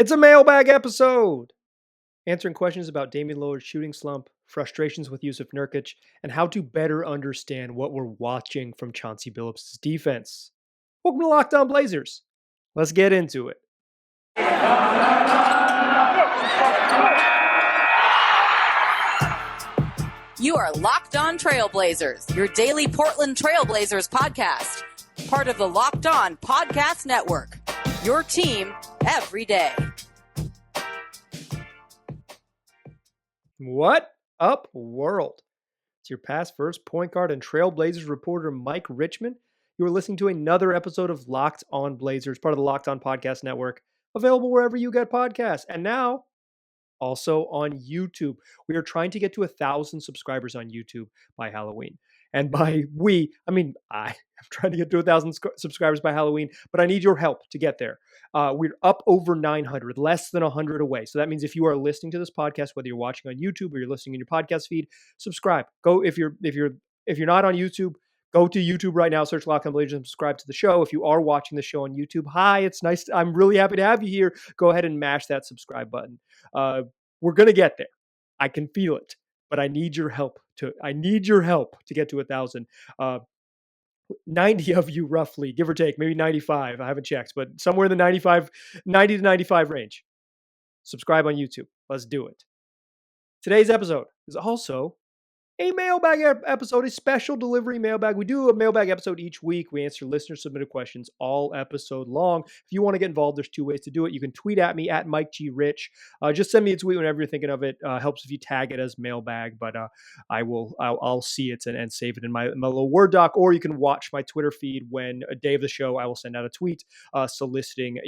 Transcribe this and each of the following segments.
It's a mailbag episode, answering questions about Damian Lillard's shooting slump, frustrations with Yusuf Nurkic, and how to better understand what we're watching from Chauncey Billups' defense. Welcome to Locked On Blazers. Let's get into it. You are Locked On Trailblazers, your daily Portland Trailblazers podcast. Part of the Locked On Podcast Network. Your team every day. What up, world? It's your past first point guard and Trailblazers reporter, Mike Richmond. You are listening to another episode of Locked On Blazers, part of the Locked On Podcast Network, available wherever you get podcasts. And now, also on YouTube. We are trying to get to 1,000 subscribers on YouTube by Halloween. And by we, I mean I am trying to get to 1,000 subscribers by Halloween, but I need your help to get there. We're up over 900, less than 100 away. So that means if you are listening to this podcast, whether you're watching on YouTube or you're listening in your podcast feed, subscribe. Go if you're not on YouTube. Go to YouTube right now, search Locked On Blazers and subscribe to the show. If you are watching the show on YouTube, hi, it's nice. I'm really happy to have you here. Go ahead and mash that subscribe button. We're going to get there. I can feel it, but I need your help to get to 1,000. 90 of you roughly, give or take, maybe 95. I haven't checked, but somewhere in the 90 to 95 range. Subscribe on YouTube. Let's do it. Today's episode is also a mailbag episode, a special delivery mailbag. We do a mailbag episode each week. We answer listener submitted questions all episode long. If you want to get involved, there's two ways to do it. You can tweet at me at Mike G. Rich. Just send me a tweet whenever you're thinking of it. Helps if you tag it as mailbag, but I'll see it and save it in my little Word doc. Or you can watch my Twitter feed when a day of the show, I will send out a tweet soliciting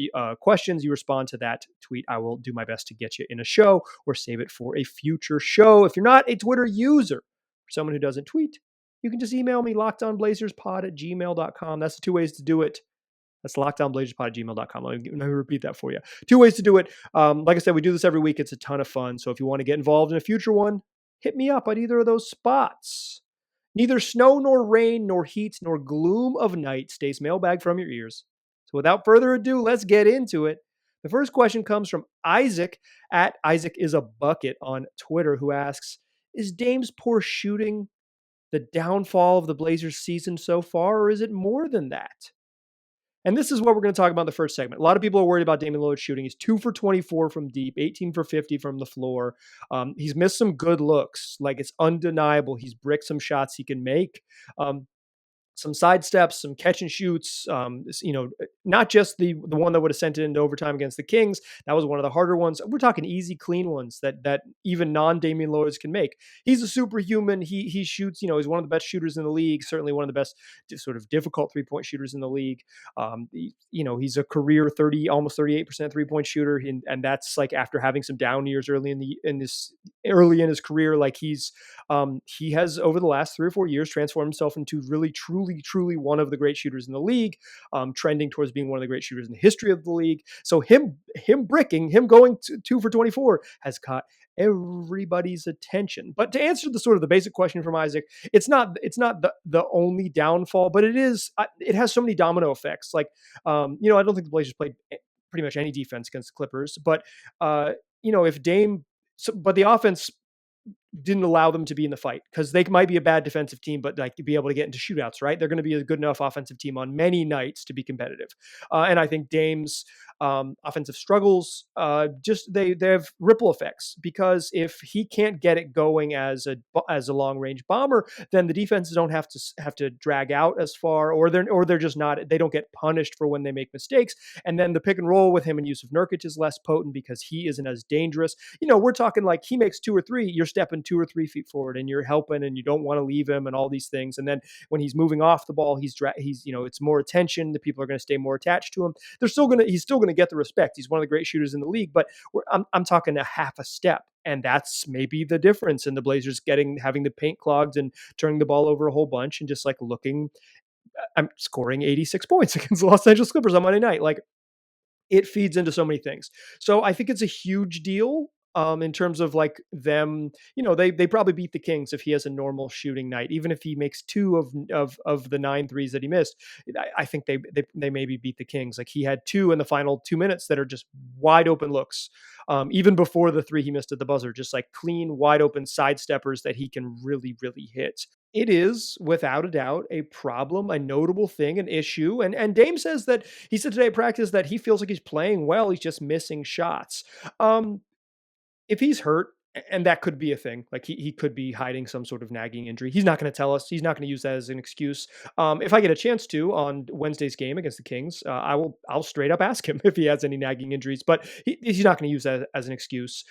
questions. You respond to that tweet. I will do my best to get you in a show or save it for a future show. If you're not a Twitter user, for someone who doesn't tweet, you can just email me, lockedonblazerspod@gmail.com. That's the two ways to do it. That's lockedonblazerspod@gmail.com. Let me repeat that for you. Two ways to do it. Like I said, we do this every week. It's a ton of fun. So if you want to get involved in a future one, hit me up at either of those spots. Neither snow nor rain nor heat nor gloom of night stays mailbag from your ears. So without further ado, let's get into it. The first question comes from Isaac at Isaac is a Bucket on Twitter, who asks, is Dame's poor shooting the downfall of the Blazers season so far, or is it more than that? And this is what we're going to talk about in the first segment. A lot of people are worried about Damian Lillard shooting. He's 2 for 24 from deep, 18 for 50 from the floor. He's missed some good looks. Like, it's undeniable. He's bricked some shots he can make. Some side steps, some catch and shoots, not just the one that would have sent it into overtime against the Kings. That was one of the harder ones. We're talking easy, clean ones that even non-Damian Lillards can make. He's a superhuman. He shoots, he's one of the best shooters in the league, certainly one of the best sort of difficult three-point shooters in the league. He's a career almost 38% three-point shooter, and that's like after having some down years early in his career. Like he has over the last 3 or 4 years transformed himself into really truly one of the great shooters in the league, trending towards being one of the great shooters in the history of the league. So him going 2 for 24 has caught everybody's attention. But to answer the basic question from Isaac, it's not the only downfall, but it has so many domino effects. Like, I don't think the Blazers played pretty much any defense against the Clippers, but if Dame, but the offense didn't allow them to be in the fight, because they might be a bad defensive team, but like be able to get into shootouts, right? They're going to be a good enough offensive team on many nights to be competitive. And I think Dame's offensive struggles, they have ripple effects, because if he can't get it going as a long range bomber, then the defenses don't have to drag out as far, or they're just not, they don't get punished for when they make mistakes. And then the pick and roll with him and Yusuf Nurkic is less potent because he isn't as dangerous. We're talking like he makes 2 or 3, you're stepping 2 or 3 feet forward and you're helping and you don't want to leave him and all these things. And then when he's moving off the ball, he's it's more attention. The people are going to stay more attached to him. He's still going to get the respect. He's one of the great shooters in the league, but I'm talking a half a step. And that's maybe the difference in the Blazers having the paint clogged and turning the ball over a whole bunch and just like I'm scoring 86 points against the Los Angeles Clippers on Monday night. Like, it feeds into so many things. So I think it's a huge deal. in terms of like them. They probably beat the Kings if he has a normal shooting night, even if he makes two of the 9 threes that he missed. I think they maybe beat the Kings. Like he had two in the final 2 minutes that are just wide open looks. Even before the three he missed at the buzzer, just like clean, wide open sidesteppers that he can really, really hit. It is without a doubt a problem, a notable thing, an issue. And Dame says that he said today at practice that he feels like he's playing well. He's just missing shots. Um, if he's hurt, and that could be a thing, like he could be hiding some sort of nagging injury. He's not going to tell us. He's not going to use that as an excuse. If I get a chance to on Wednesday's game against the Kings, I'll straight up ask him if he has any nagging injuries. But he's not going to use that as an excuse.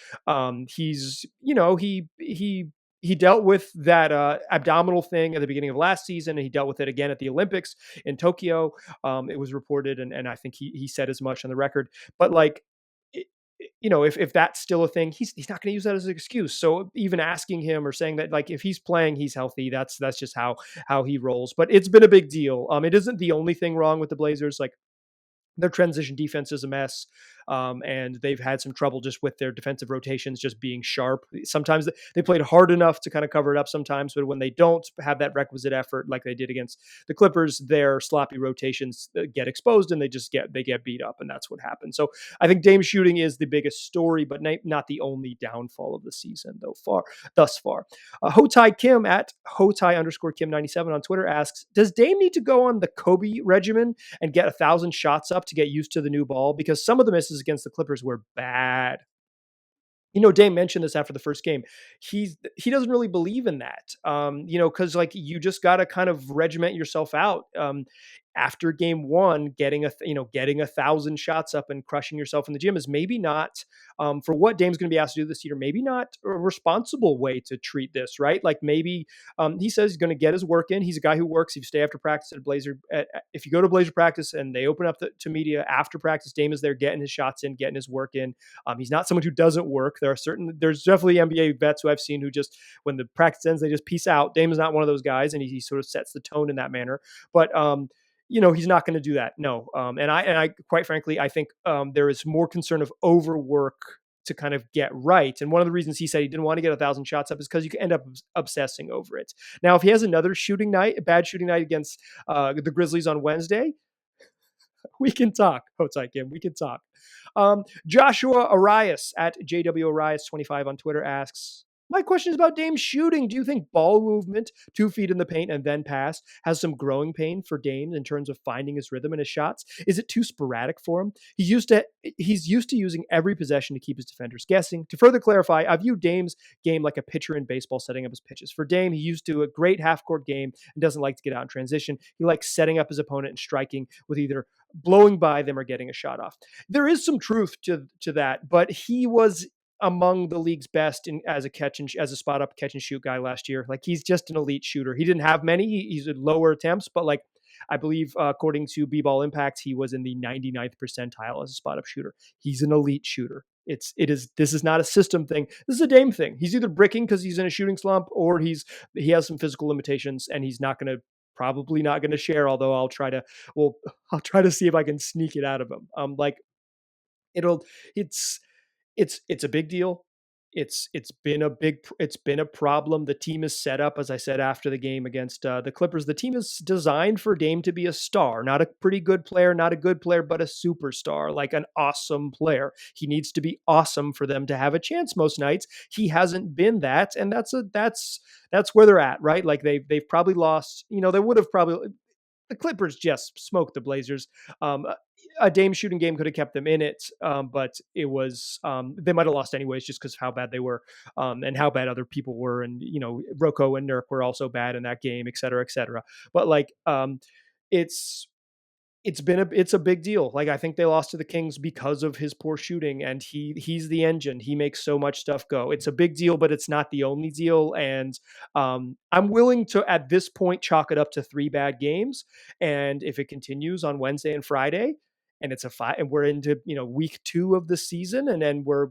He's he dealt with that abdominal thing at the beginning of last season, and he dealt with it again at the Olympics in Tokyo. It was reported, and I think he said as much on the record. But like, if that's still a thing, he's not going to use that as an excuse. So even asking him or saying that, like, if he's playing, he's healthy, that's just how he rolls. But it's been a big deal. It isn't the only thing wrong with the Blazers. Like, their transition defense is a mess. And they've had some trouble just with their defensive rotations just being sharp. Sometimes they played hard enough to kind of cover it up sometimes, but when they don't have that requisite effort like they did against the Clippers, their sloppy rotations get exposed and they get beat up, and that's what happened. So I think Dame shooting is the biggest story, but not the only downfall of the season thus far. Hotai Kim at Hotai_Kim97 on Twitter asks, does Dame need to go on the Kobe regimen and get 1,000 shots up to get used to the new ball? Because some of the misses against the Clippers were bad. Dame mentioned this after the first game. He doesn't really believe in that. Because like you just got to kind of regiment yourself out. After game one, getting 1,000 shots up and crushing yourself in the gym is maybe not, for what Dame's going to be asked to do this year, maybe not a responsible way to treat this, right? Like maybe he says he's going to get his work in. He's a guy who works. If you stay after practice at Blazer, if you go to Blazer practice and they open up to media after practice, Dame is there getting his shots in, getting his work in. He's not someone who doesn't work. There's definitely NBA vets who I've seen who just, when the practice ends, they just peace out. Dame is not one of those guys, and he sort of sets the tone in that manner. But he's not going to do that. No. And I quite frankly, I think there is more concern of overwork to kind of get right. And one of the reasons he said he didn't want to get 1,000 shots up is because you can end up obsessing over it. Now, if he has another a bad shooting night against the Grizzlies on Wednesday, we can talk. Kim, we can talk. Joshua Arias at JW Arias 25 on Twitter asks, my question is about Dame's shooting. Do you think ball movement, 2 feet in the paint and then pass, has some growing pain for Dame in terms of finding his rhythm and his shots? Is it too sporadic for him? He's used to using every possession to keep his defenders guessing. To further clarify, I view Dame's game like a pitcher in baseball setting up his pitches. For Dame, he used to a great half-court game and doesn't like to get out in transition. He likes setting up his opponent and striking with either blowing by them or getting a shot off. There is some truth to that, but he was among the league's best as a spot up catch and shoot guy last year. Like, he's just an elite shooter. He didn't have many. He's at lower attempts, but like, I believe according to B-Ball Impact, he was in the 99th percentile as a spot up shooter. He's an elite shooter. This is not a system thing. This is a Dame thing. He's either bricking because he's in a shooting slump, or he has some physical limitations, and he's probably not going to share. Although I'll try to see if I can sneak it out of him. It's a big deal. It's been a problem. The team is set up, as I said after the game against the Clippers. The team is designed for Dame to be a star, not a pretty good player, not a good player, but a superstar, like an awesome player. He needs to be awesome for them to have a chance most nights. He hasn't been that, and that's where they're at, right? Like they've probably lost. They would have probably. The Clippers just smoked the Blazers. A Dame shooting game could have kept them in it, but it was they might have lost anyways just because of how bad they were and how bad other people were. And Rocco and Nurk were also bad in that game, et cetera, et cetera. But like it's a big deal. Like, I think they lost to the Kings because of his poor shooting, and he's the engine. He makes so much stuff go. It's a big deal, but it's not the only deal. And I'm willing to, at this point, chalk it up to 3 bad games. And if it continues on Wednesday and Friday, and it's and we're into week 2 of the season, and then we're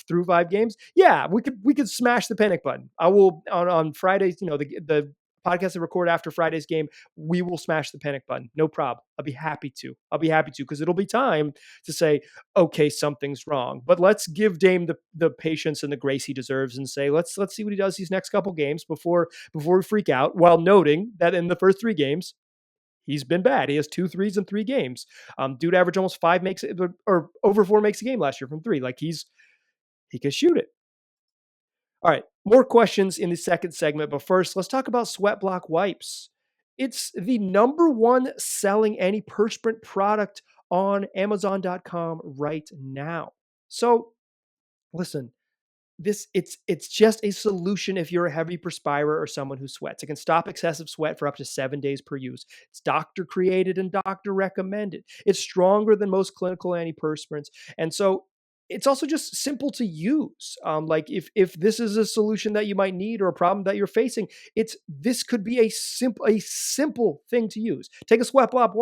through 5 games, yeah, we could smash the panic button. I will on Fridays. The podcast I record after Friday's game, we will smash the panic button. No problem. I'll be happy to because it'll be time to say, okay, something's wrong. But let's give Dame the patience and the grace he deserves and say, let's see what he does these next couple games before we freak out, while noting that in the first 3 games, he's been bad. He has 2 threes in 3 games. Dude averaged almost 5 makes it, or over 4 makes a game last year from 3. Like he can shoot it. All right, more questions in the second segment, but first, let's talk about Sweat Block wipes. It's the number 1 selling antiperspirant product on Amazon.com right now. So, listen, it's just a solution if you're a heavy perspirer or someone who sweats. It can stop excessive sweat for up to 7 days per use. It's doctor created and doctor recommended. It's stronger than most clinical antiperspirants, and so it's also just simple to use. Like if this is a solution that you might need or a problem that you're facing, this could be a simple thing to use. Take a sweat block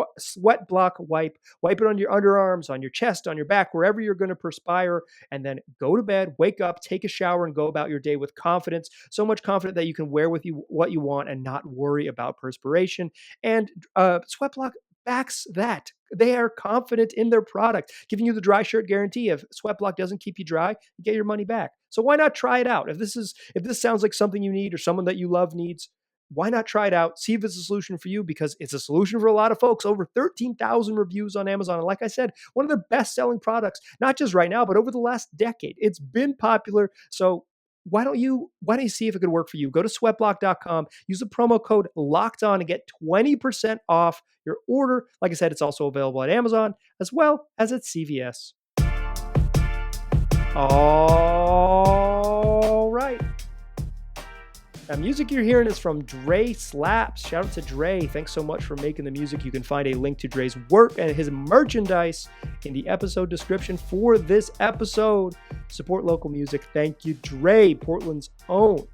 wipe it on your underarms, on your chest, on your back, wherever you're going to perspire, and then go to bed, wake up, take a shower, and go about your day with confidence. So much confident that you can wear with you what you want and not worry about perspiration. And Sweat Block backs that. They are confident in their product, giving you the dry shirt guarantee. If Sweat Block doesn't keep you dry, you get your money back. So why not try it out? If this sounds like something you need or someone that you love needs, why not try it out? See if it's a solution for you, because it's a solution for a lot of folks. Over 13,000 reviews on Amazon. And like I said, one of the best-selling products, not just right now, but over the last decade. It's been popular. So why don't you see if it could work for you? Go to sweatblock.com, use the promo code locked on and get 20% off your order. Like I said, it's also available at Amazon as well as at CVS. All right. Now, music you're hearing is from Dre Slaps. Shout out to Dre. Thanks so much for making the music. You can find a link to Dre's work and his merchandise in the episode description for this episode. Support local music. Thank you, Dre, Portland's own.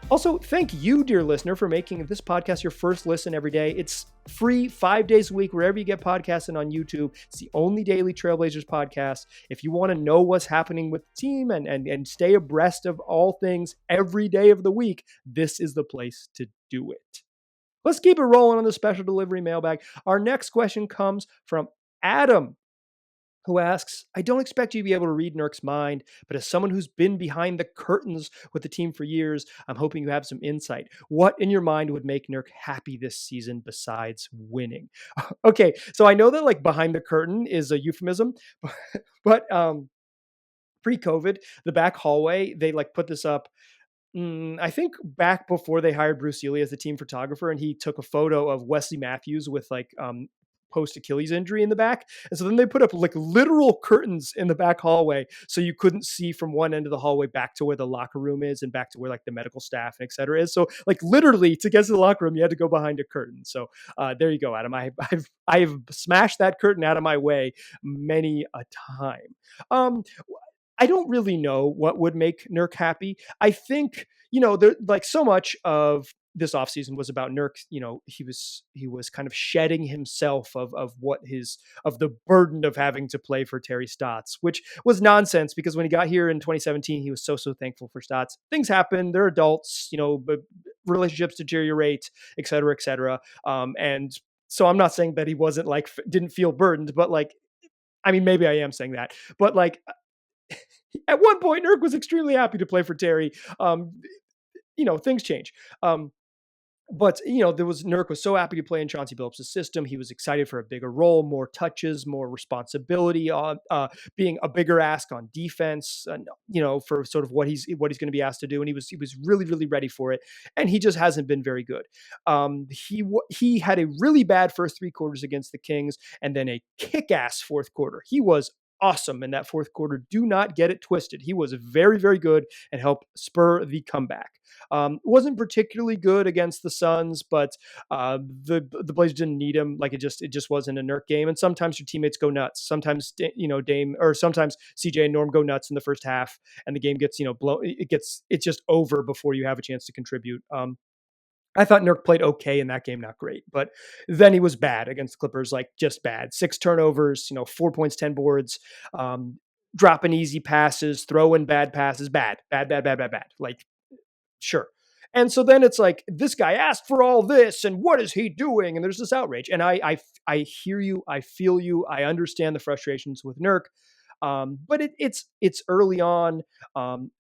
Also, thank you, dear listener, for making this podcast your first listen every day. It's free 5 days a week, wherever you get podcasting on YouTube. It's the only daily Trailblazers podcast. If you want to know what's happening with the team and stay abreast of all things every day of the week, this is the place to do it. Let's keep it rolling on the special delivery mailbag. Our next question comes from Adam, who asks, I don't expect you to be able to read Nurk's mind, but as someone who's been behind the curtains with the team for years, I'm hoping you have some insight. What in your mind would make Nurk happy this season besides winning? Okay, so I know that like behind the curtain is a euphemism, but pre-COVID, the back hallway, they like put this up. I think back before they hired Bruce Seeley as the team photographer, and he took a photo of Wesley Matthews with like post Achilles injury in the back. And so then they put up like literal curtains in the back hallway so you couldn't see from one end of the hallway back to where the locker room is and back to where like the medical staff and et cetera is. So like literally to get to the locker room, you had to go behind a curtain. So there you go, Adam. I've smashed that curtain out of my way many a time. I don't really know what would make Nurk happy. I think, there like so much of this offseason was about Nurk. He was kind of shedding himself of the burden of having to play for Terry Stotts, which was nonsense because when he got here in 2017, he was so thankful for Stotts. Things happen. They're adults, but relationships deteriorate, et cetera, et cetera. And so I'm not saying that he wasn't like, didn't feel burdened, but like, I mean, maybe I am saying that, but like, at one point, Nurk was extremely happy to play for Terry. Things change. But Nurk was so happy to play in Chauncey Billups' system. He was excited for a bigger role, more touches, more responsibility, being a bigger ask on defense, for sort of what he's going to be asked to do. And he was really, really ready for it. And he just hasn't been very good. He had a really bad first 3 quarters against the Kings, and then a kick-ass fourth quarter. He was awesome in that fourth quarter. Do not get it twisted. He was very, very good and helped spur the comeback. Wasn't particularly good against the Suns, but the Blazers didn't need him. Like it just wasn't a Nurk game. And sometimes your teammates go nuts. Sometimes Dame, or sometimes CJ and Norm go nuts in the first half, and the game gets blown. It's just over before you have a chance to contribute. I thought Nurk played okay in that game, not great, but then he was bad against the Clippers, like just bad. 6 turnovers, 4 points, 10 boards, dropping easy passes, throwing bad passes, bad. Like, sure. And so then it's like, this guy asked for all this, and what is he doing? And there's this outrage. And I hear you, I feel you, I understand the frustrations with Nurk. But it's early on.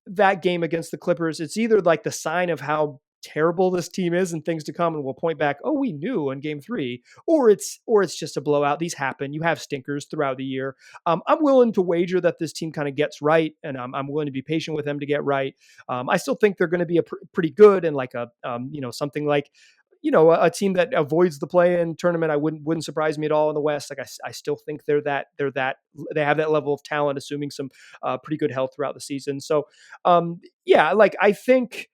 That game against the Clippers, it's either like the sign of how terrible this team is and things to come, and we'll point back, oh, we knew in game 3, or it's just a blowout. These happen. You have stinkers throughout the year. I'm willing to wager that this team kind of gets right, and I'm willing to be patient with them to get right. I still think they're going to be pretty good, and like a something like a team that avoids the play-in tournament. I wouldn't surprise me at all in the West. Like I still think they have that level of talent, assuming some pretty good health throughout the season. So like I think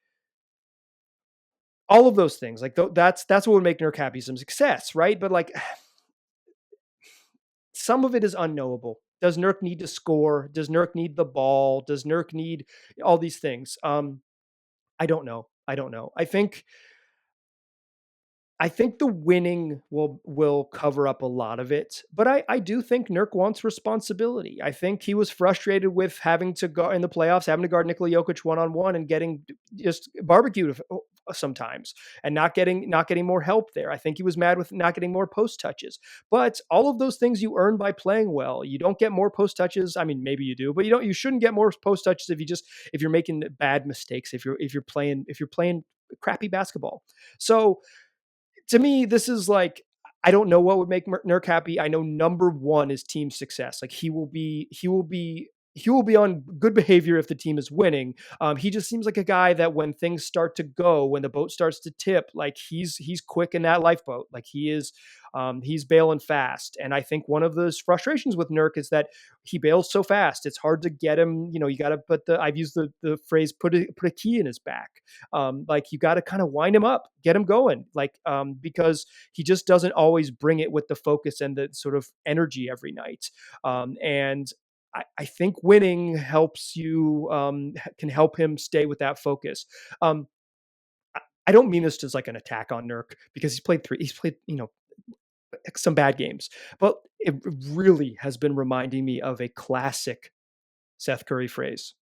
all of those things, like that's what would make Nurk happy, some success, right? But like some of it is unknowable. Does Nurk need to score? Does Nurk need the ball? Does Nurk need all these things? I don't know. I think the winning will cover up a lot of it, but I do think Nurk wants responsibility. I think he was frustrated with having to go in the playoffs, having to guard Nikola Jokic one-on-one and getting just barbecued sometimes, and not getting more help there. I think he was mad with not getting more post touches. But all of those things you earn by playing well. You don't get more post touches. I mean, maybe you do, but you shouldn't get more post touches if you're making bad mistakes, if you're playing crappy basketball. So to me, this is like, I don't know what would make Nurk happy. I know number one is team success. Like he will be on good behavior if the team is winning. He just seems like a guy that when things start to go, when the boat starts to tip, like he's quick in that lifeboat. Like he's bailing fast. And I think one of those frustrations with Nurk is that he bails so fast. It's hard to get him. You got to I've used the phrase, put a key in his back. Like you got to kind of wind him up, get him going. Like, because he just doesn't always bring it with the focus and the sort of energy every night. And I think winning helps you, can help him stay with that focus. I don't mean this as like an attack on Nurk, because he's played some bad games, but it really has been reminding me of a classic Seth Curry phrase.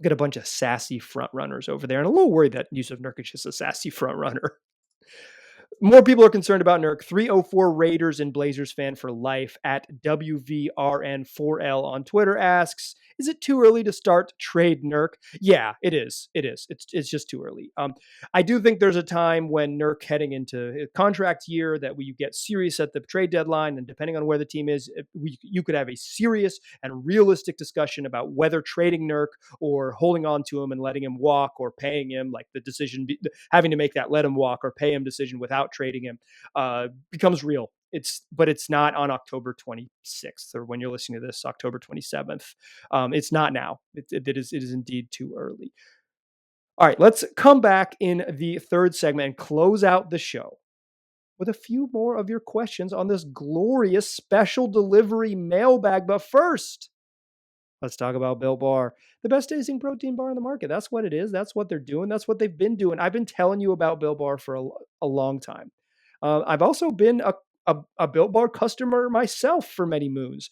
Got a bunch of sassy front runners over there, and a little worried that Yusuf Nurkic is a sassy front runner. More people are concerned about Nurk. 304 Raiders and Blazers fan for life at WVRN4L on Twitter asks, is it too early to start trade Nurk? Yeah, it is. It's just too early. I do think there's a time when Nurk heading into a contract year that you get serious at the trade deadline, and depending on where the team is, you could have a serious and realistic discussion about whether trading Nurk or holding on to him and letting him walk, or paying him, like the decision, having to make that let him walk or pay him decision without trading him, becomes real. But it's not on October 26th, or when you're listening to this, October 27th. It's not now. It is indeed too early. All right, let's come back in the third segment and close out the show with a few more of your questions on this glorious special delivery mailbag. But first, let's talk about Built Bar, the best tasting protein bar in the market. That's what it is. That's what they're doing. That's what they've been doing. I've been telling you about Built Bar for a long time. I've also been a Built Bar customer myself for many moons.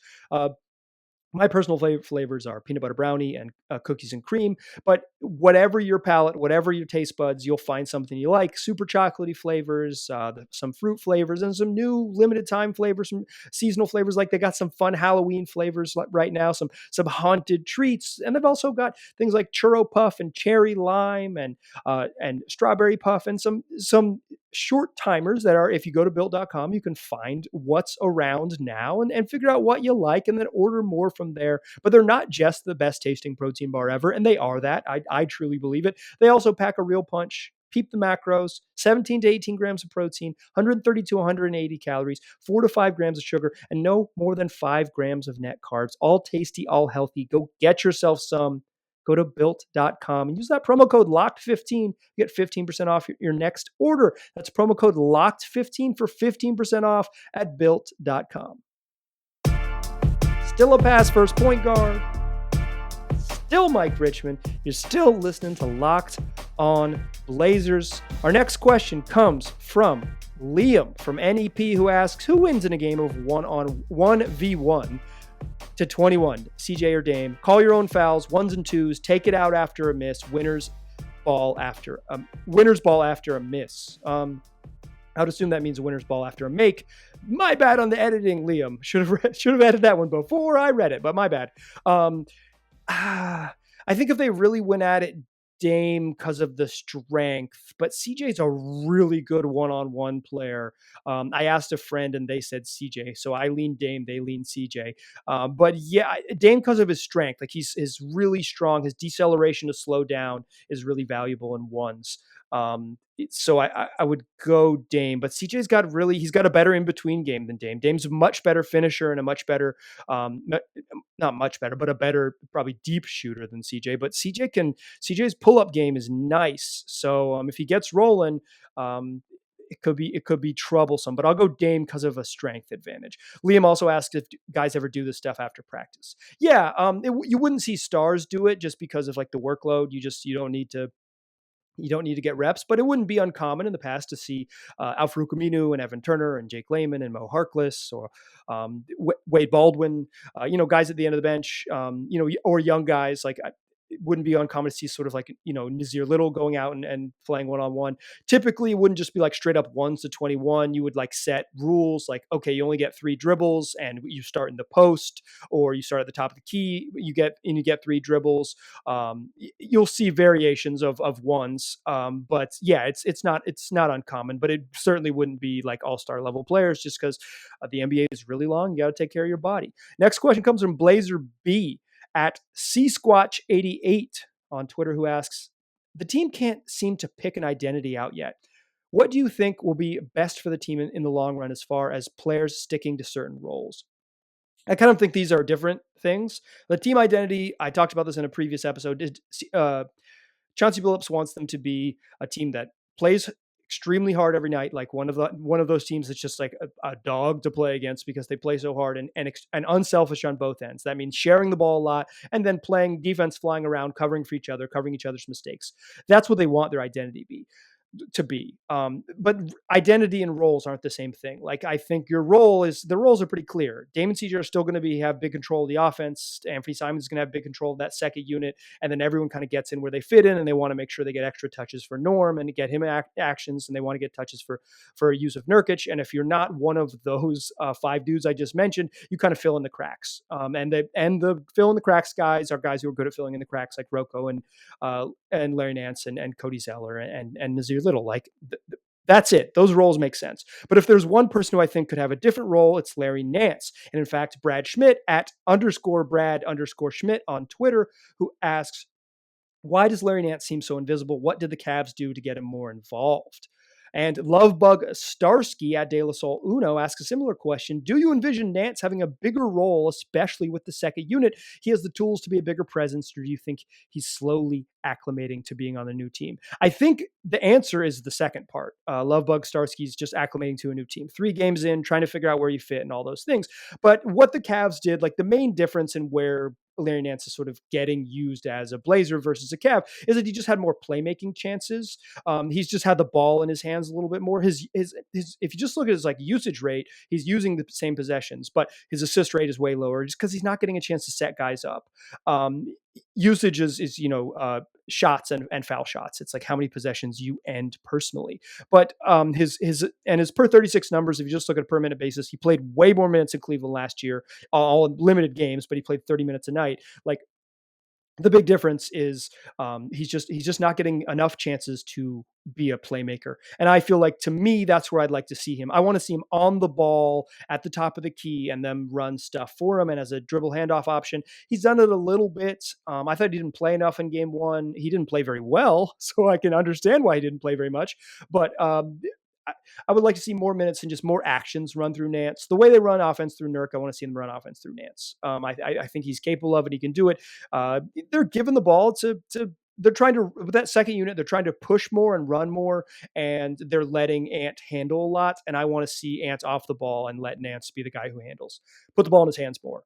My personal flavors are peanut butter brownie and cookies and cream, but whatever your palate, whatever your taste buds, you'll find something you like. Super chocolatey flavors, some fruit flavors, and some new limited time flavors, some seasonal flavors. Like they got some fun Halloween flavors right now, some haunted treats. And they've also got things like churro puff and cherry lime and strawberry puff, and some short timers that are, if you go to built.com, you can find what's around now and figure out what you like, and then order more from there. But they're not just the best tasting protein bar ever, and they are that. I truly believe it. They also pack a real punch. Peep the macros: 17 to 18 grams of protein, 130 to 180 calories, 4 to 5 grams of sugar, and no more than 5 grams of net carbs. All tasty, all healthy. Go get yourself some. Go to built.com and use that promo code LOCKED15. You get 15% off your next order. That's promo code LOCKED15 for 15% off at built.com. Still a pass first point guard. Still Mike Richmond. You're still listening to Locked On Blazers. Our next question comes from Liam from NEP, who asks, who wins in a game of 1v1 to 21, CJ or Dame? Call your own fouls, ones and twos, take it out after a miss. Winners ball after a miss. I would assume that means a winner's ball after a make. My bad on the editing, Liam. Should have edited that one before I read it, but my bad. I think if they really went at it, Dame because of the strength, but CJ's a really good one-on-one player. I asked a friend and they said CJ, so I lean Dame, they lean CJ. But yeah, Dame because of his strength, like he's really strong. His deceleration to slow down is really valuable in ones. So I would go Dame, but CJ's he's got a better in between game than Dame. Dame's a much better finisher and a much better, not much better, but a better probably deep shooter than CJ. But CJ's pull up game is nice. So if he gets rolling, it could be troublesome. But I'll go Dame because of a strength advantage. Liam also asked if guys ever do this stuff after practice. Yeah, you wouldn't see stars do it just because of like the workload. You don't need to get reps, but it wouldn't be uncommon in the past to see Al-Farouq Aminu and Evan Turner and Jake Layman and Mo Harkless or Wade Baldwin, guys at the end of the bench, or young guys like it wouldn't be uncommon to see sort of like, Nazir Little going out and playing one-on-one. Typically, it wouldn't just be like straight up 1s to 21. You would like set rules like, okay, you only get 3 dribbles and you start in the post, or you start at the top of the key, you get 3 dribbles. You'll see variations of ones. But yeah, it's not uncommon, but it certainly wouldn't be like all-star level players just because the NBA is really long. You got to take care of your body. Next question comes from Blazer B at CSquatch88 on Twitter, who asks, the team can't seem to pick an identity out yet. What do you think will be best for the team in the long run as far as players sticking to certain roles? I kind of think these are different things. The team identity, I talked about this in a previous episode. Chauncey Billups wants them to be a team that plays extremely hard every night, like one of those teams that's just like a dog to play against because they play so hard and unselfish on both ends. That means sharing the ball a lot and then playing defense, flying around, covering for each other, covering each other's mistakes. That's what they want their identity to be. But identity and roles aren't the same thing. Like I think the roles are pretty clear. Dame and CJ are still going to have big control of the offense. Anthony Simon's going to have big control of that second unit, and then everyone kind of gets in where they fit in, and they want to make sure they get extra touches for Norm and get him actions, and they want to get touches for Yusuf Nurkic. And if you're not one of those 5 dudes I just mentioned, you kind of fill in the cracks. And the fill in the cracks guys are guys who are good at filling in the cracks, like Rocco and Larry Nance and Cody Zeller and Nazir Little. Like that's it. Those roles make sense. But if there's one person who I think could have a different role, it's Larry Nance. And in fact, Brad Schmidt at _Brad_Schmidt on Twitter, who asks, why does Larry Nance seem so invisible? What did the Cavs do to get him more involved? And Lovebug Starsky at De La Sol Uno asks a similar question. Do you envision Nance having a bigger role, especially with the second unit? He has the tools to be a bigger presence, or do you think he's slowly acclimating to being on the new team? I think the answer is the second part. Lovebug Starsky's just acclimating to a new team. 3 games in, trying to figure out where you fit and all those things. But what the Cavs did, like the main difference in where Larry Nance is sort of getting used as a Blazer versus a Cav is that he just had more playmaking chances. He's just had the ball in his hands a little bit more. His if you just look at his like usage rate, he's using the same possessions, but his assist rate is way lower just because he's not getting a chance to set guys up. Usage is shots and foul shots. It's like how many possessions you end personally. But his per 36 numbers, if you just look at a per minute basis, he played way more minutes in Cleveland last year, all limited games, but he played 30 minutes a night. Like the big difference is he's just not getting enough chances to be a playmaker. And I feel like, to me, that's where I'd like to see him. I want to see him on the ball at the top of the key and then run stuff for him. And as a dribble handoff option, he's done it a little bit. I thought he didn't play enough in game 1. He didn't play very well, so I can understand why he didn't play very much. But I would like to see more minutes and just more actions run through Nance. The way they run offense through Nurk, I want to see them run offense through Nance. I think he's capable of it. He can do it. They're giving the ball to they're trying to, with that second unit, they're trying to push more and run more, and they're letting Ant handle a lot. And I want to see Ant off the ball and let Nance be the guy who handles. Put the ball in his hands more.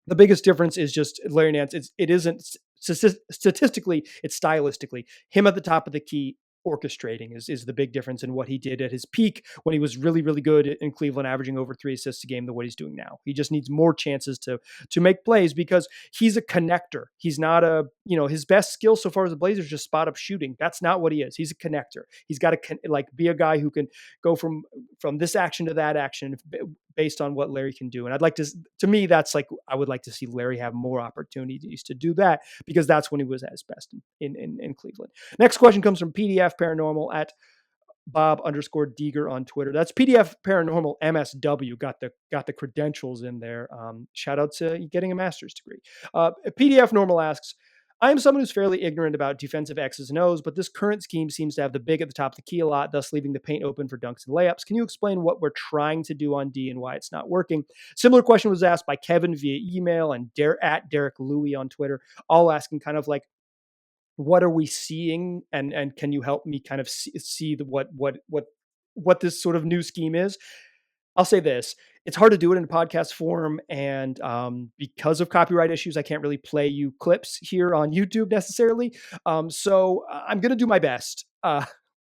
The biggest difference is just Larry Nance. It isn't statistically, it's stylistically. Him at the top of the key, orchestrating is the big difference in what he did at his peak when he was really, really good in Cleveland, averaging over 3 assists a game, than what he's doing now. He just needs more chances to make plays because he's a connector. He's not a his best skill so far as the Blazers just spot up shooting. That's not what he is. He's a connector. He's got to be a guy who can go from this action to that action based on what Larry can do. And I'd like to me, that's like, I would like to see Larry have more opportunities to do that, because that's when he was at his best in Cleveland. Next question comes from PDF Paranormal at Bob_Deeger on Twitter. That's PDF Paranormal MSW. Got the credentials in there. Shout out to getting a master's degree. PDF Normal asks, I am someone who's fairly ignorant about defensive X's and O's, but this current scheme seems to have the big at the top of the key a lot, thus leaving the paint open for dunks and layups. Can you explain what we're trying to do on D and why it's not working? Similar question was asked by Kevin via email and at Derek Louie on Twitter, all asking kind of like, what are we seeing, and can you help me kind of see what this sort of new scheme is? I'll say this: it's hard to do it in podcast form, and because of copyright issues, I can't really play you clips here on YouTube necessarily. So I'm going to do my best.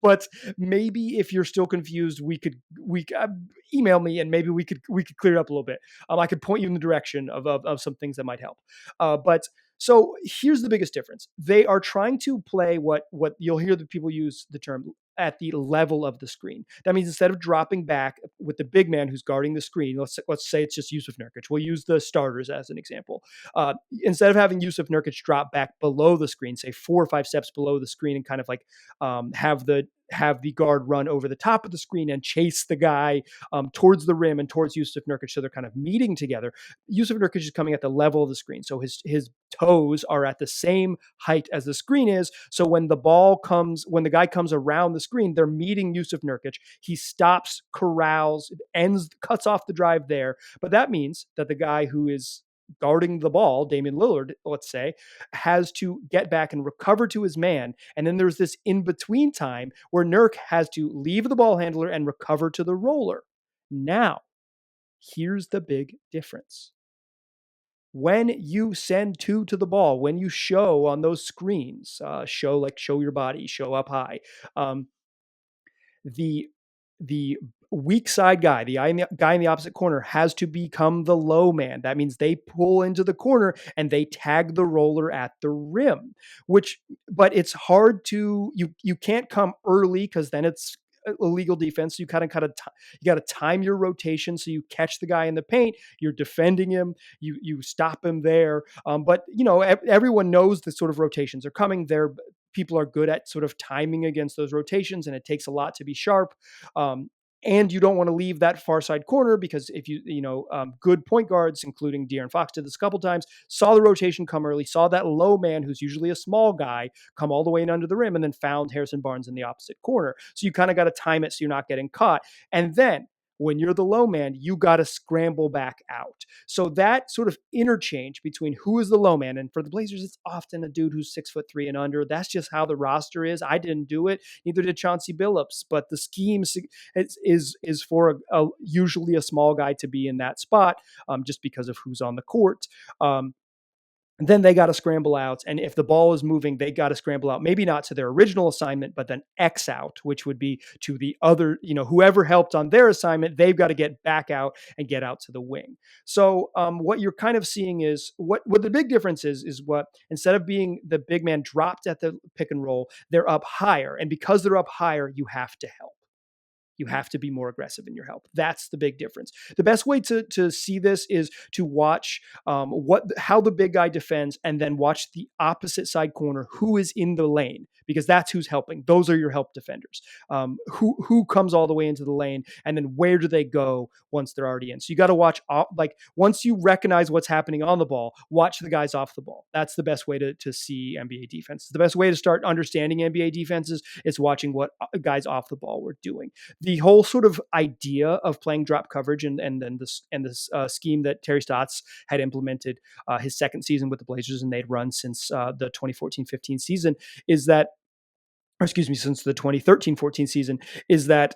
But maybe if you're still confused, we could email me, and maybe we could clear it up a little bit. I could point you in the direction of some things that might help. But so here's the biggest difference. They are trying to play what you'll hear the people use the term at the level of the screen. That means instead of dropping back with the big man who's guarding the screen, let's say it's just Yusuf Nurkic. We'll use the starters as an example. Instead of having Yusuf Nurkic drop back below the screen, say 4 or 5 steps below the screen, and kind of like have the guard run over the top of the screen and chase the guy towards the rim and towards Yusuf Nurkic, so they're kind of meeting together. Yusuf Nurkic is coming at the level of the screen, so his toes are at the same height as the screen is. So when the guy comes around the screen, they're meeting Yusuf Nurkic. He stops, corrals, cuts off the drive there. But that means that the guy who is guarding the ball, Damian Lillard, let's say, has to get back and recover to his man. And then there's this in-between time where Nurk has to leave the ball handler and recover to the roller. Now, here's the big difference. When you send 2 to the ball, when you show on those screens, show your body, show up high, the weak side guy, the guy in the opposite corner, has to become the low man. That means they pull into the corner and they tag the roller at the rim, but it's hard to, you can't come early because then it's illegal defense. You you got to time your rotation so you catch the guy in the paint. You're defending him. You stop him there. But everyone knows the sort of rotations are coming. People are good at sort of timing against those rotations, and it takes a lot to be sharp. And you don't want to leave that far side corner, because if good point guards, including De'Aaron Fox, did this a couple times, saw the rotation come early, saw that low man, who's usually a small guy, come all the way in under the rim, and then found Harrison Barnes in the opposite corner. So you kind of got to time it so you're not getting caught. And then when you're the low man, you got to scramble back out. So that sort of interchange between who is the low man, and for the Blazers, it's often a dude who's 6'3" and under. That's just how the roster is. I didn't do it. Neither did Chauncey Billups. But the scheme is for usually a small guy to be in that spot, just because of who's on the court. Then they got to scramble out. And if the ball is moving, they got to scramble out, maybe not to their original assignment, but then X out, which would be to the other, whoever helped on their assignment, they've got to get back out and get out to the wing. So what you're kind of seeing is what the big difference is what, instead of being the big man dropped at the pick and roll, they're up higher. And because they're up higher, you have to help. You have to be more aggressive in your help. That's the big difference. The best way to see this is to watch how the big guy defends, and then watch the opposite side corner, who is in the lane, because that's who's helping. Those are your help defenders. Who comes all the way into the lane, and then where do they go once they're already in? So you got to watch, once you recognize what's happening on the ball, watch the guys off the ball. That's the best way to see NBA defense. The best way to start understanding NBA defenses is watching what guys off the ball were doing. The whole sort of idea of playing drop coverage and then this scheme that Terry Stotts had implemented his second season with the Blazers, and they'd run since the 2014-15 season, is that, since the 2013-14 season, is that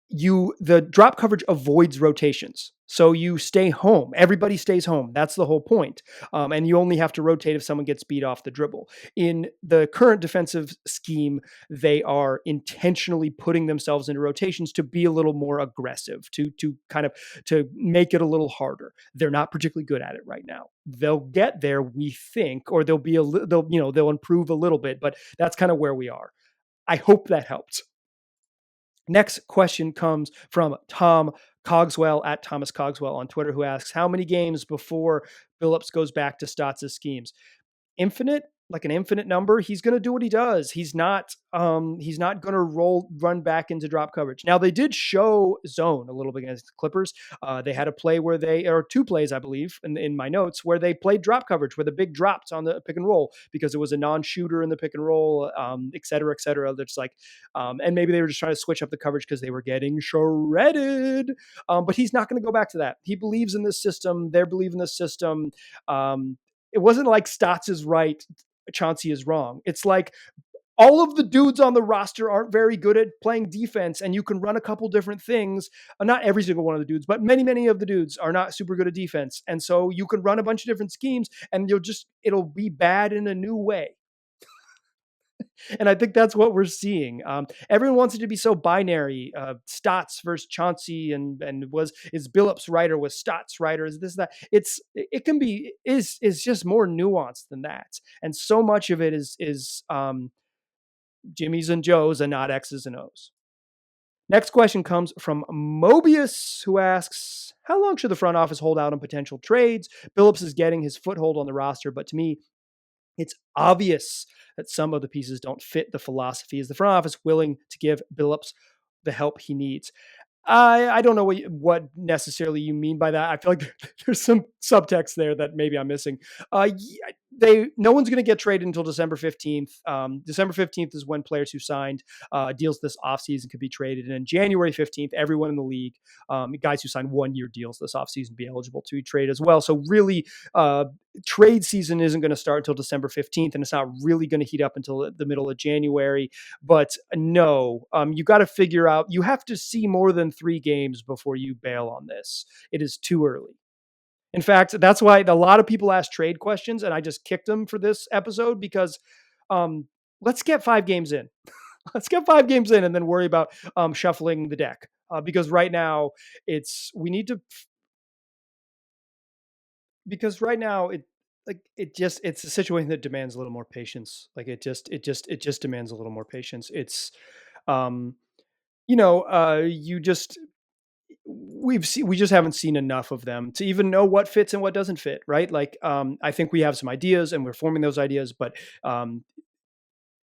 the drop coverage avoids rotations. So you stay home. Everybody stays home. That's the whole point. And you only have to rotate if someone gets beat off the dribble. In the current defensive scheme, they are intentionally putting themselves into rotations to be a little more aggressive, to kind of to make it a little harder. They're not particularly good at it right now. They'll get there, we think, or they'll improve a little bit, but that's kind of where we are. I hope that helped. Next question comes from Tom Cogswell at Thomas Cogswell on Twitter, who asks, how many games before Billups goes back to Stotts' schemes? Infinite, like an infinite number. He's going to do what he does. He's not going to run back into drop coverage. Now, they did show zone a little bit against the Clippers. They had a play or two plays, I believe, in my notes, where they played drop coverage, where the big drops on the pick and roll because it was a non-shooter in the pick and roll, et cetera, et cetera. That's like, and maybe they were just trying to switch up the coverage because they were getting shredded. But he's not going to go back to that. He believes in this system. They believe in this system. It wasn't like Stotts is right, Chauncey is wrong. It's like all of the dudes on the roster aren't very good at playing defense, and you can run a couple different things. Not every single one of the dudes, but many of the dudes are not super good at defense. And so you can run a bunch of different schemes, and it'll be bad in a new way. And I think that's what we're seeing. Everyone wants it to be so binary. Stotts versus Chauncey, and is Billups right or was Stotts right or is this that? Is just more nuanced than that. And so much of it is Jimmy's and Joe's and not X's and O's. Next question comes from Mobius, who asks, how long should the front office hold out on potential trades? Billups is getting his foothold on the roster, but to me, it's obvious that some of the pieces don't fit the philosophy. Is the front office willing to give Billups the help he needs? I don't know what necessarily you mean by that. I feel like there's some subtext there that maybe I'm missing. No one's going to get traded until December 15th. December 15th is when players who signed deals this offseason could be traded. And then January 15th, everyone in the league, guys who signed 1-year deals this offseason, be eligible to trade as well. So really, trade season isn't going to start until December 15th, and it's not really going to heat up until the middle of January. But no, you got to figure out, you have to see more than 3 games before you bail on this. It is too early. In fact, that's why a lot of people ask trade questions, and I just kicked them for this episode because let's get 5 games in. Let's get 5 games in and then worry about shuffling the deck. Because right now it's a situation that demands a little more patience. Like it just demands a little more patience. It's we just haven't seen enough of them to even know what fits and what doesn't fit, right? Like I think we have some ideas and we're forming those ideas, but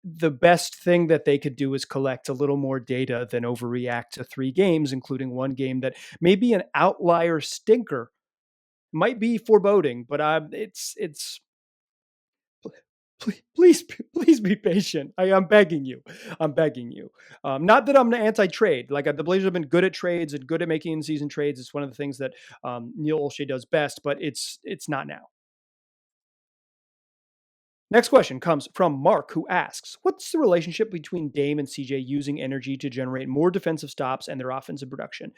the best thing that they could do is collect a little more data than overreact to 3 games, including one game that may be an outlier stinker. Might be foreboding, but please be patient. I'm begging you. Not that I'm anti-trade. Like the Blazers have been good at trades and good at making in-season trades. It's one of the things that Neil Olshey does best, but it's not now. Next question comes from Mark, who asks, what's the relationship between Dame and CJ using energy to generate more defensive stops and their offensive production?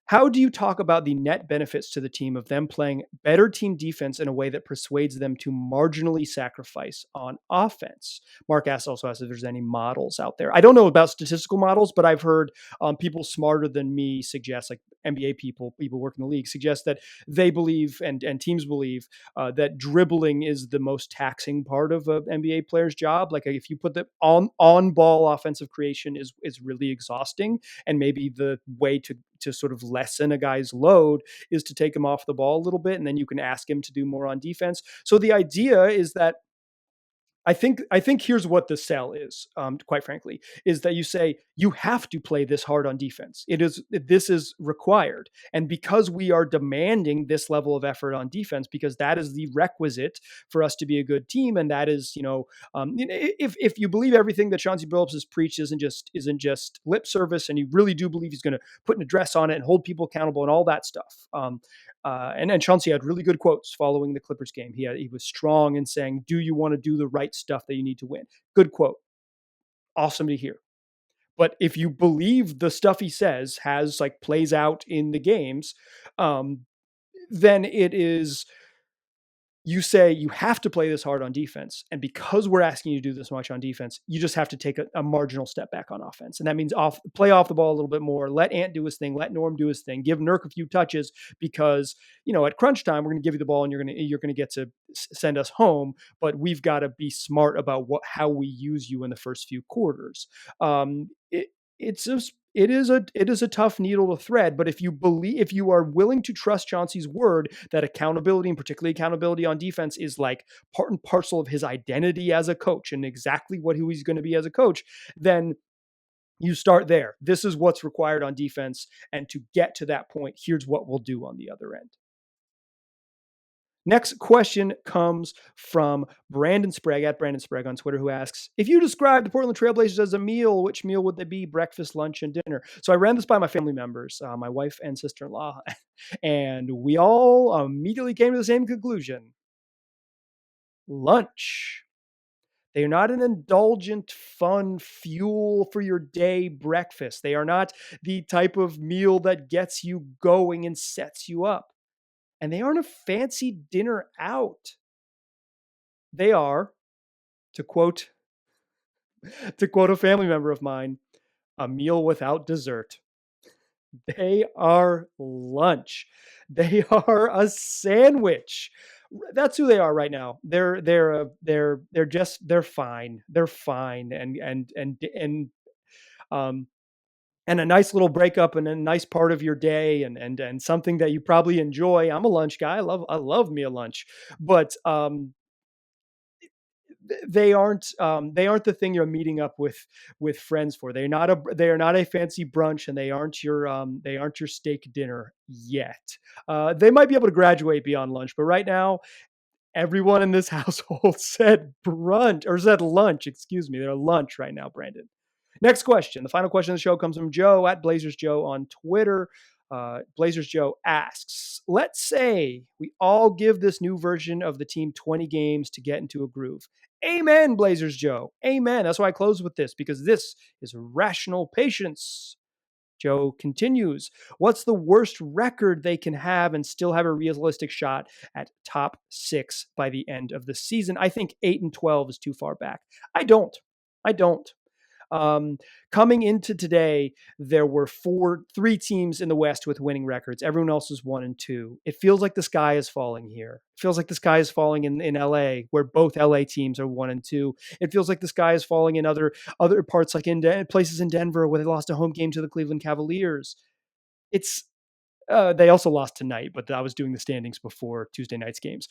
How do you talk about the net benefits to the team of them playing better team defense in a way that persuades them to marginally sacrifice on offense? Mark also asks if there's any models out there. I don't know about statistical models, but I've heard people smarter than me suggest, like NBA people working in the league, suggest that they believe and teams believe that dribbling is the most taxing part of an NBA player's job. Like if you put the on-ball offensive creation is really exhausting, and maybe the way to sort of lessen a guy's load is to take him off the ball a little bit, and then you can ask him to do more on defense. So the idea is that I think here's what the sell is, quite frankly, is that you say you have to play this hard on defense. This is required. And because we are demanding this level of effort on defense, because that is the requisite for us to be a good team. And that is, if you believe everything that Chauncey Billups has preached isn't just lip service, and you really do believe he's going to put an address on it and hold people accountable and all that stuff. And Chauncey had really good quotes following the Clippers game. He was strong in saying, do you want to do the right stuff that you need to win? Good quote. Awesome to hear. But if you believe the stuff he says has like plays out in the games, um, then it is you say you have to play this hard on defense. And because we're asking you to do this much on defense, you just have to take a marginal step back on offense. And that means play off the ball a little bit more, let Ant do his thing, let Norm do his thing, give Nurk a few touches because, at crunch time, we're going to give you the ball and you're going to get to send us home, but we've got to be smart about how we use you in the first few quarters. It's just it is a tough needle to thread, but if you are willing to trust Chauncey's word that accountability, and particularly accountability on defense, is like part and parcel of his identity as a coach and exactly who he's going to be as a coach, then you start there. This is what's required on defense, and to get to that point, here's what we'll do on the other end. Next question comes from Brandon Sprague at Brandon Sprague on Twitter, who asks, if you describe the Portland Trailblazers as a meal, which meal would they be? Breakfast, lunch, and dinner? So I ran this by my family members, my wife and sister-in-law, and we all immediately came to the same conclusion. Lunch. They are not an indulgent, fun fuel for your day breakfast. They are not the type of meal that gets you going and sets you up. And they aren't a fancy dinner out. They are, to quote a family member of mine, a meal without dessert. They are lunch. They are a sandwich. That's who they are right now. They're fine. They're fine, and a nice little breakup and a nice part of your day and something that you probably enjoy. I'm a lunch guy. I love me a lunch, but they aren't the thing you're meeting up with friends for. They are not a fancy brunch, and they aren't your steak dinner yet. They might be able to graduate beyond lunch, but right now everyone in this household said lunch. Excuse me, they're lunch right now, Brandon. Next question. The final question of the show comes from Joe at Blazers Joe on Twitter. Blazers Joe asks, let's say we all give this new version of the team 20 games to get into a groove. Amen, Blazers Joe. Amen. That's why I close with this, because this is rational patience. Joe continues, what's the worst record they can have and still have a realistic shot at top 6 by the end of the season? I think 8-12 is too far back. I don't. Coming into today, there were three teams in the West with winning records. Everyone else is 1-2. It feels like the sky is falling here. It feels like the sky is falling in LA, where both LA teams are 1-2. It feels like the sky is falling in other parts, like in places in Denver where they lost a home game to the Cleveland Cavaliers. It's they also lost tonight, but I was doing the standings before Tuesday night's games.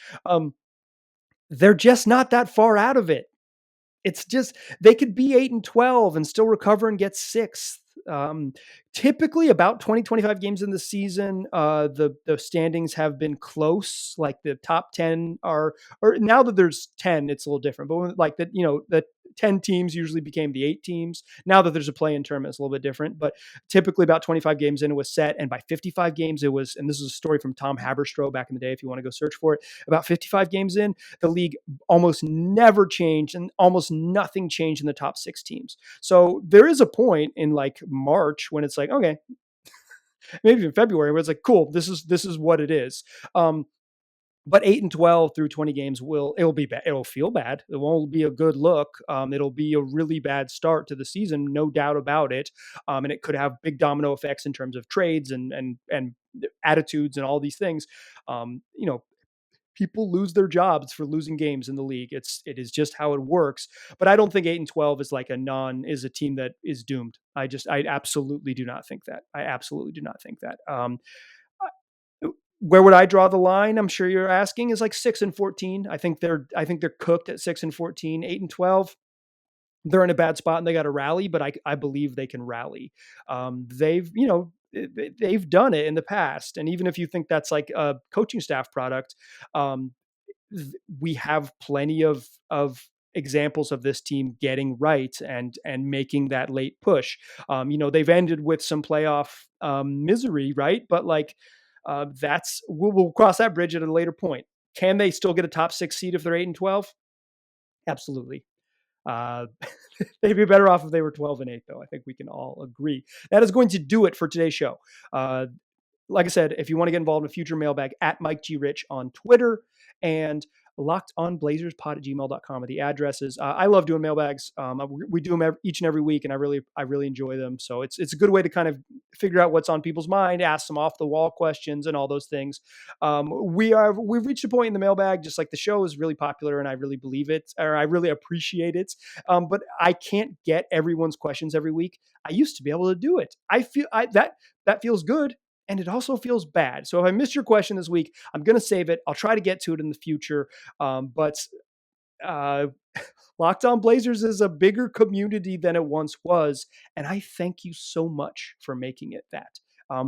They're just not that far out of it. It's just they could be 8-12 and still recover and get 6th. Typically about 20-25 games in the season, the standings have been close. Like the top 10 or now that there's 10, it's a little different. But like that, the 10 teams usually became the 8 teams. Now that there's a play-in tournament, it's a little bit different. But typically about 25 games in, it was set. And by 55 games, it was, and this is a story from Tom Haberstroh back in the day, if you want to go search for it, about 55 games in, the league almost never changed and almost nothing changed in the top 6 teams. So there is a point in like March when it's like, okay, maybe in February where it's like, cool, this is what it is. But 8-12 through 20 games it'll be bad. It'll feel bad. It won't be a good look. It'll be a really bad start to the season, no doubt about it. And it could have big domino effects in terms of trades and attitudes and all these things. People lose their jobs for losing games in the league. It is just how it works. But I don't think 8-12 is like is a team that is doomed. I absolutely do not think that. I absolutely do not think that. Where would I draw the line? I'm sure you're asking, is like 6-14. I think they're cooked at 6-14. 8-12. They're in a bad spot and they got to rally, but I believe they can rally. They've done it in the past. And even if you think that's like a coaching staff product, we have plenty of examples of this team getting right and making that late push. They've ended with some playoff misery, right? But like we'll cross that bridge at a later point. Can they still get a top 6 seed if they're 8-12? Absolutely. They'd be better off if they were 12-8, though. I think we can all agree. That is going to do it for today's show. Like I said, if you want to get involved in a future mailbag, at Mike G. Rich on Twitter, and lockedonblazerspod@gmail.com are the addresses. I love doing mailbags. We do them each and every week, and I really enjoy them. So it's a good way to kind of figure out what's on people's mind, ask some off the wall questions, and all those things. We've reached a point in the mailbag, just like the show is really popular, and I really believe it, or I really appreciate it. But I can't get everyone's questions every week. I used to be able to do it. I feel that feels good. And it also feels bad. So if I missed your question this week, I'm going to save it. I'll try to get to it in the future. But Locked On Blazers is a bigger community than it once was. And I thank you so much for making it that.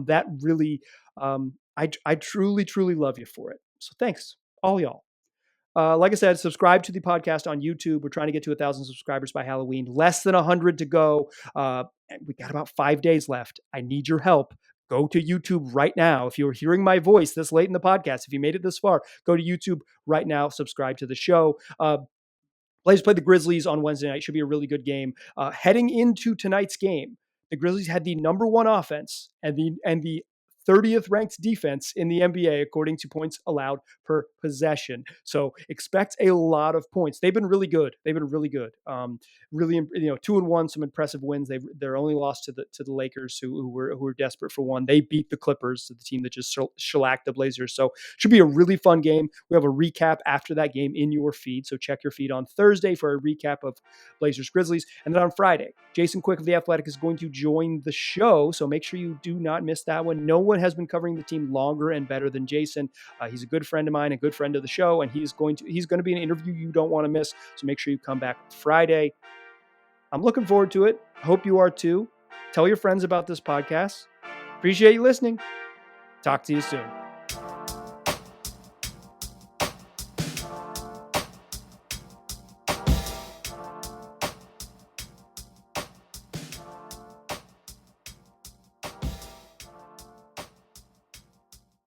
That really, I truly, truly love you for it. So thanks, all y'all. Like I said, subscribe to the podcast on YouTube. We're trying to get to 1,000 subscribers by Halloween. Less than 100 to go. We got about 5 days left. I need your help. Go to YouTube right now. If you're hearing my voice this late in the podcast, if you made it this far, go to YouTube right now. Subscribe to the show. Blazers play the Grizzlies on Wednesday night. Should be a really good game. Heading into tonight's game, the Grizzlies had the number one offense and the 30th ranked defense in the NBA, according to points allowed per possession. So expect a lot of points. They've been really good. Really, 2-1, some impressive wins. Their only loss to the Lakers, who were desperate for one. They beat the Clippers, the team that just shellacked the Blazers. So should be a really fun game. We have a recap after that game in your feed. So check your feed on Thursday for a recap of Blazers Grizzlies. And then on Friday, Jason Quick of The Athletic is going to join the show. So make sure you do not miss that one. No one has been covering the team longer and better than Jason. He's a good friend of mine, a good friend of the show, and he's going to be an interview you don't want to miss. So make sure you come back Friday. I'm looking forward to it. Hope you are too. Tell your friends about this podcast. Appreciate you listening. Talk to you soon.